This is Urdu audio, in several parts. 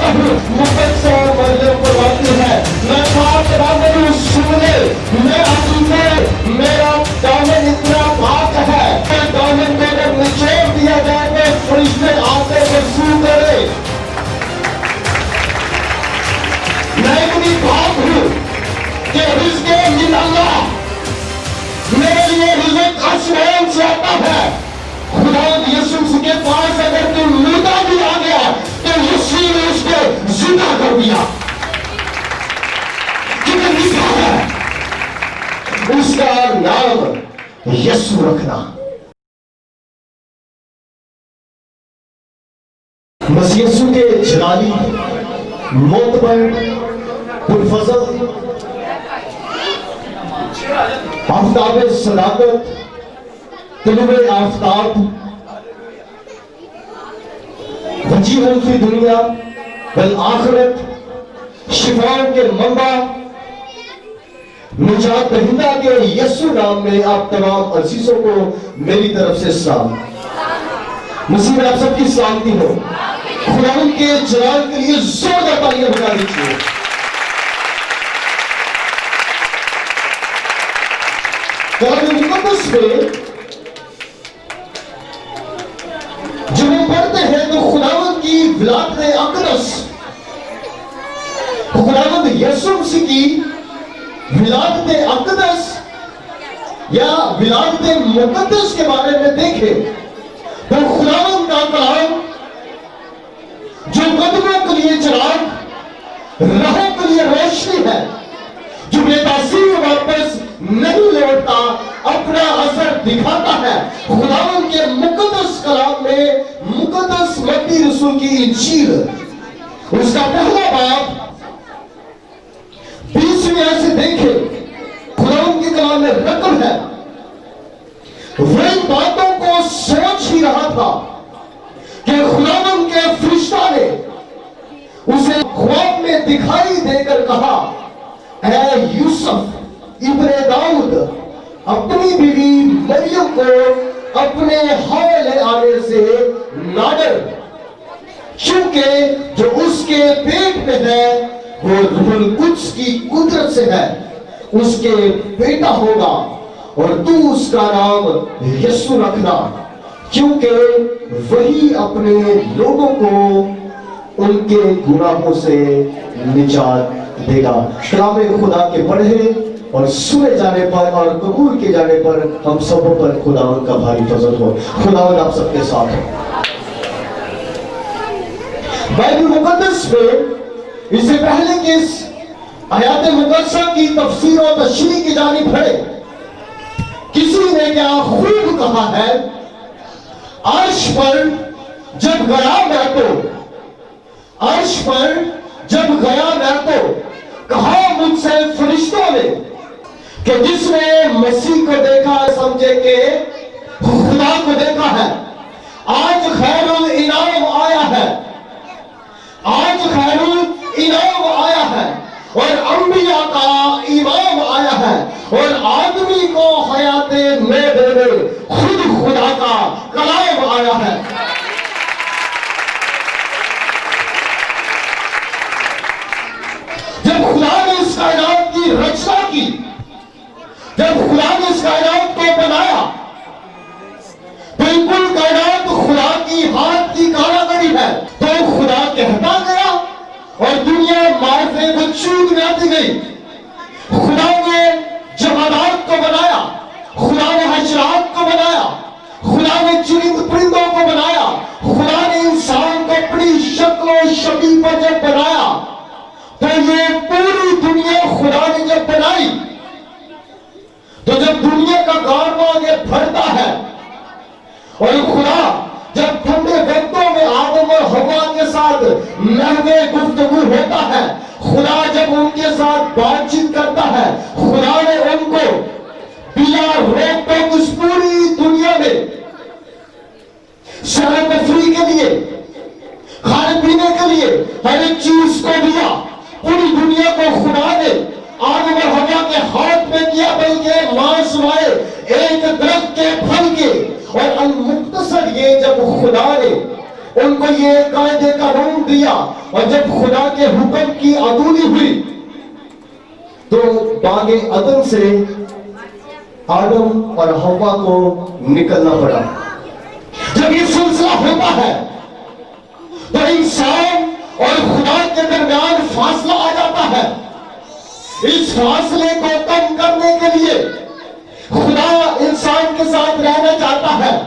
ہوں، مقدسہ مریم فرماتی ہے میں پاک دامن ہوں، سنے میں عقیدے میرا دامن اتنا پاک ہے کہ دامن میں اگر نچوڑ دیا جائے تو فرشتے آتے وضو کرے. میں اتنی پاک ہوں کہ رزق من اللہ میرے لیے رزق آسمان سے آتا ہے. خدا یسوع کے پاس اگر کوئی مردہ بھی آ گیا تو یسوع نے اس کو زندہ کر دیا. کیونکہ لکھا ہے اس کا نام یسوع رکھنا. مسیح یسوع کے جلالی معتبر پرفضل آفتاب صداقت طلوع آفتاب وجیہ فی دنیا والآخرت شفاؤں کے منبع نجات دہندہ کے یسوع نام میں آپ تمام عزیزوں کو میری طرف سے سلام. مسیح میں آپ سب کی سلامتی ہو. خداوند کے جلال کے لیے زوردار تالیاں بجا دیجیے. کلام مقدس میں جب ہم پڑھتے ہیں تو خداوند کی ولادت اقدس، خداوند یسوع مسیح کی ولادت اقدس یا ولادت مقدس کے بارے میں دیکھیں تو خداوند کا کلام جو قدموں کے لیے چراغ، راہوں کے لیے روشنی ہے، جو بے تاثیر واپس نہیں لوٹتا، اپنا اثر دکھاتا ہے. خداوند کے مقدس کلام میں مقدس متی رسول کی انجیل اس کا پہلا باب 20ویں آیت سے دیکھیں. خداوند کے کلام میں رقم ہے. وہ ان باتوں کو سوچ ہی رہا تھا کہ خداوند کے فرشتہ نے اسے خواب میں دکھائی دے کر کہا اے یوسف ابن داؤد اپنی بیوی مریم کو اپنے حوالے آنے سے نہ ڈر، کیونکہ جو اس کے پیٹ میں ہے وہ روح القدس کی قدرت سے ہے. اس کے بیٹا ہوگا اور تو اس کا نام یسوع رکھنا، کیونکہ وہی اپنے لوگوں کو ان کے گناہوں سے نجات دے گا. کلام خدا کے پڑھے اور سنے جانے پر اور قبول کیے جانے پر ہم سبوں پر خداوند کا بھاری فضل ہو. خداوند آپ سب کے ساتھ ہو. بائبل مقدس میں اس سے پہلے کہ اس آیات مقدسہ کی تفسیر و تشریح کی جانب بڑھے، کسی نے کیا خوب کہا ہے عرش پر جب گیا میں تو، عرش پر جب گیا میں تو کہا مجھ سے فرشتوں نے کہ جس نے مسیح کو دیکھا سمجھے کہ خدا کو دیکھا ہے. آج خیر الانعام آیا ہے، آج خیر الانعام آیا ہے اور انبیاء کا امام آیا ہے اور آدمی کو حیات میں دینے خود خدا کا کلام آیا ہے. جب خدا نے اس کائنات کی رچنا کی، جب خدا نے اس کائنات کو بنایا، بالکل کائنات خدا کی ہاتھ کی کاراگری ہے، تو خدا کہتا گیا اور دنیا معرفے کو چوک میں آتی گئی. خدا نے جمادات کو بنایا، خدا نے حشرات کو بنایا، خدا نے چرند پرندوں کو بنایا، خدا نے انسان کو اپنی شکل و شبیہ پر جب بنایا تو یہ پوری دنیا خدا نے جب بنائی تو جب دنیا کا کارواں آگے بڑھتا ہے اور خدا جب ٹھنڈے وقتوں میں آدم اور حوا کے ساتھ محو گفتگو ہوتا ہے، خدا جب ان کے ساتھ بات چیت کرتا ہے، خدا نے ان کو بلا روک ٹوک اس پوری دنیا میں سیر و تفریح کے لیے، کھانے پینے کے لیے ہر ایک چیز کو دیا. پوری دنیا کو خدا نے آدم اور حوا کے ہاتھ میں کیا، بلکہ ماں سوائے ایک درخت کے پھل کے. اور المختصر یہ جب خدا نے ان کو یہ قاعدے قانون دیا، اور جب خدا کے حکم کی عدولی ہوئی تو باغ عدن سے آدم اور حوا کو نکلنا پڑا۔ جب یہ سلسلہ ہوتا ہے تو انسان اور خدا کے درمیان فاصلہ آ جاتا ہے۔ اس فاصلے کو کم کرنے کے لیے خدا انسان کے ساتھ رہنا چاہتا ہے،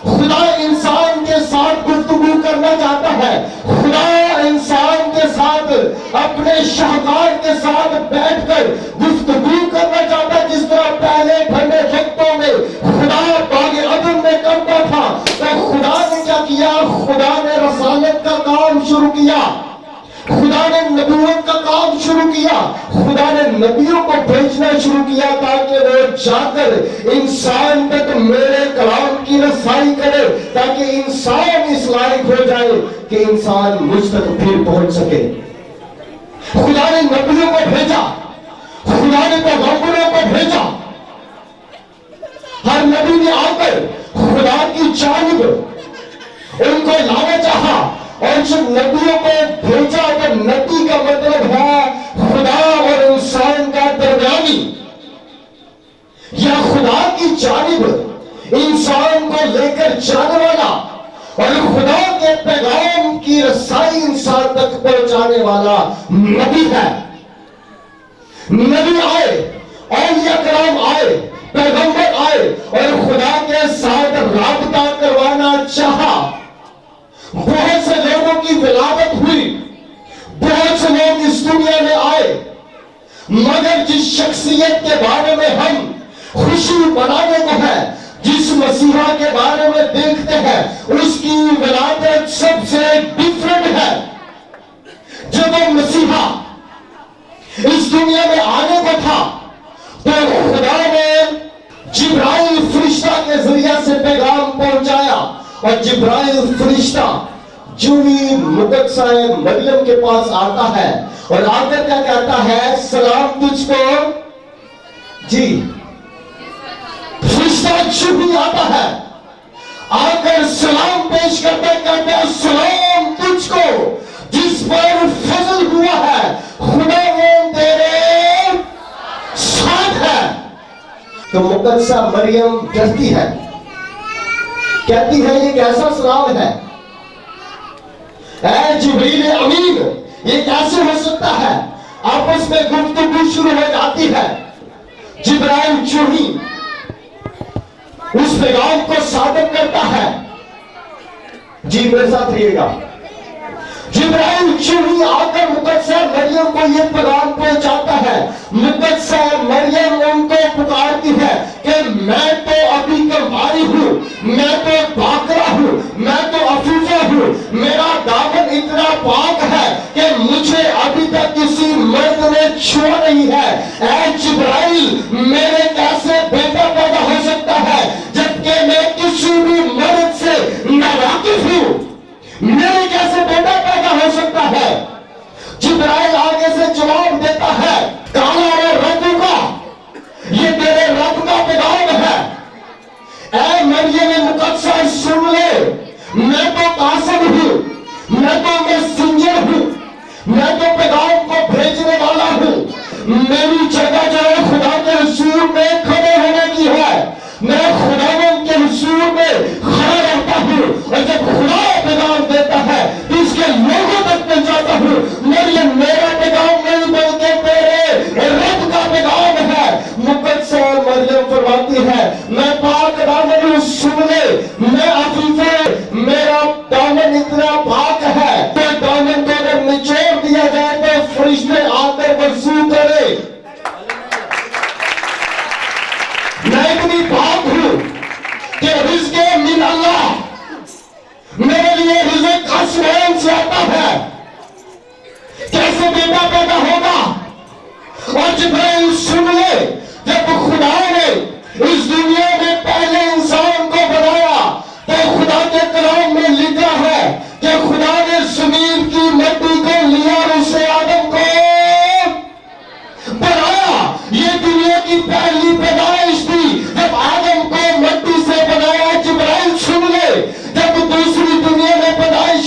خدا انسان کے ساتھ گفتگو کرنا چاہتا ہے، خدا انسان کے ساتھ اپنے شاہکار کے ساتھ بیٹھ کر گفتگو کرنا چاہتا ہے، جس طرح پہلے ٹھنڈے وقتوں میں خدا باغ عدن میں کرتا تھا۔ تو خدا نے کیا کیا؟ خدا نے رسالت کا کام شروع کیا، خدا نے نبوت کا کام شروع کیا، خدا نے نبیوں کو بھیجنا شروع کیا تاکہ وہ جا کر انسان تک میرے کلام کی رسائی کرے، تاکہ انسان اس لائق ہو جائے کہ انسان مجھ تک پھر پہنچ سکے۔ خدا نے نبیوں کو بھیجا، خدا نے پیغمبروں کو بھیجا، ہر نبی نے آ کر خدا کی جانب ان کو لانا چاہا، اور جب نبیوں کو بھیجا تو نبی کا مطلب ہے خدا اور انسان کا درمیانی، یا خدا کی جانب انسان کو لے کر جانے والا اور خدا کے پیغام کی رسائی انسان تک پہنچانے والا نبی ہے۔ نبی آئے، اولیاء کرام آئے، پیغمبر آئے اور خدا کے ساتھ رابطہ کروانا چاہا۔ بہت سے لوگوں کی ولادت ہوئی، بہت سے لوگ اس دنیا میں آئے، مگر جس شخصیت کے بارے میں ہم خوشی منانے کو ہے، جس مسیحا کے بارے میں دیکھتے ہیں، اس کی ولادت سب سے ڈیفرنٹ ہے۔ جب وہ مسیحا اس دنیا میں آنے کو تھا تو خدا نے جبرائیل فرشتہ کے ذریعے سے پیغام پہنچایا، اور جبرائیل فرشتہ جو ہی مقدسہ مریم کے پاس آتا ہے اور آ کر کیا کہتا ہے؟ سلام تجھ کو۔ جی، فرشتہ جو ہی آتا ہے آ کر سلام پیش کرتا کہتا ہے سلام تجھ کو جس پر فضل ہوا ہے، خدا وہ تیرے ساتھ ہے۔ تو مقدسہ مریم ڈرتی ہے، کہتی ہے یہ کیسا سلام ہے؟ اے جبریل امین، یہ کیسے ہو سکتا ہے؟ آپس میں گفتگو شروع ہو جاتی ہے۔ جبرائیل جو ہی اس پیغام کو صادق کرتا ہے، جی میرے ساتھ رہیے گا، جبرائیل جو ہی آ کر مقدسہ مریم کو یہ پیغام پہنچاتا ہے، مقدسہ مریم ان کو پکارتی ہے کہ میں تو ابھی کنواری ہوں، میں تو باکرہ ہوں، میں تو عفیفہ ہوں، میرا دامن اتنا پاک ہے کہ مجھے ابھی تک کسی مرد نے چھوڑا نہیں ہے۔ اے جبرائیل، میرے کیسے بیٹا پیدا ہو سکتا ہے جبکہ میں کسی بھی مرد سے ناواقف ہوں؟ میرے کیسے بیٹا پیدا ہو سکتا ہے؟ جبرائیل آگے سے جواب دیتا ہے، کالا اور رب کا، یہ تیرے رب کا پیغام ہے۔ اے مریم مقدسہ سن لے، میں تو قاسم ہوں، میں تو میسنجر ہوں، میں تو پیغام کو بھیجنے والا ہوں۔ میری جگہ جو ہے خدا کے حضور میں کھڑے ہونے کی ہے، میں خداوند کے حضور میں کھڑا رہتا ہوں، اور جب خدا پیغام دیتا ہے تو اس کے لوگوں تک پہنچاتا ہوں۔ مریم میرا پیغام نہیں بلکہ تیرے رب کا پیغام ہے۔ مقدسہ مریم فرماتی ہے میں پاک دامن ہوں، سن لے، میں عفیفہ، میرا دامن اتنا پاک ہے کہ دامن کو اگر نچوڑ دیا جائے تو فرشتے آ کر وضو کرے۔ میں اتنی پاک ہوں کہ رزق من اللہ، میرے لیے رزق آسمان سے آتا ہے۔ کیسے بیٹا پیدا ہوگا؟ اور جبرائیل سن لے، جب خدا نے اس دنیا میں پہلے انسان کو بنایا تو خدا کے کلام میں لکھا ہے کہ خدا نے زمین کی مٹی کو لیا اور اسے آدم کو بنایا۔ یہ دنیا کی پہلی پیدائش تھی جب آدم کو مٹی سے بنایا۔ جبرائیل سن لے، جب دوسری دنیا میں پیدائش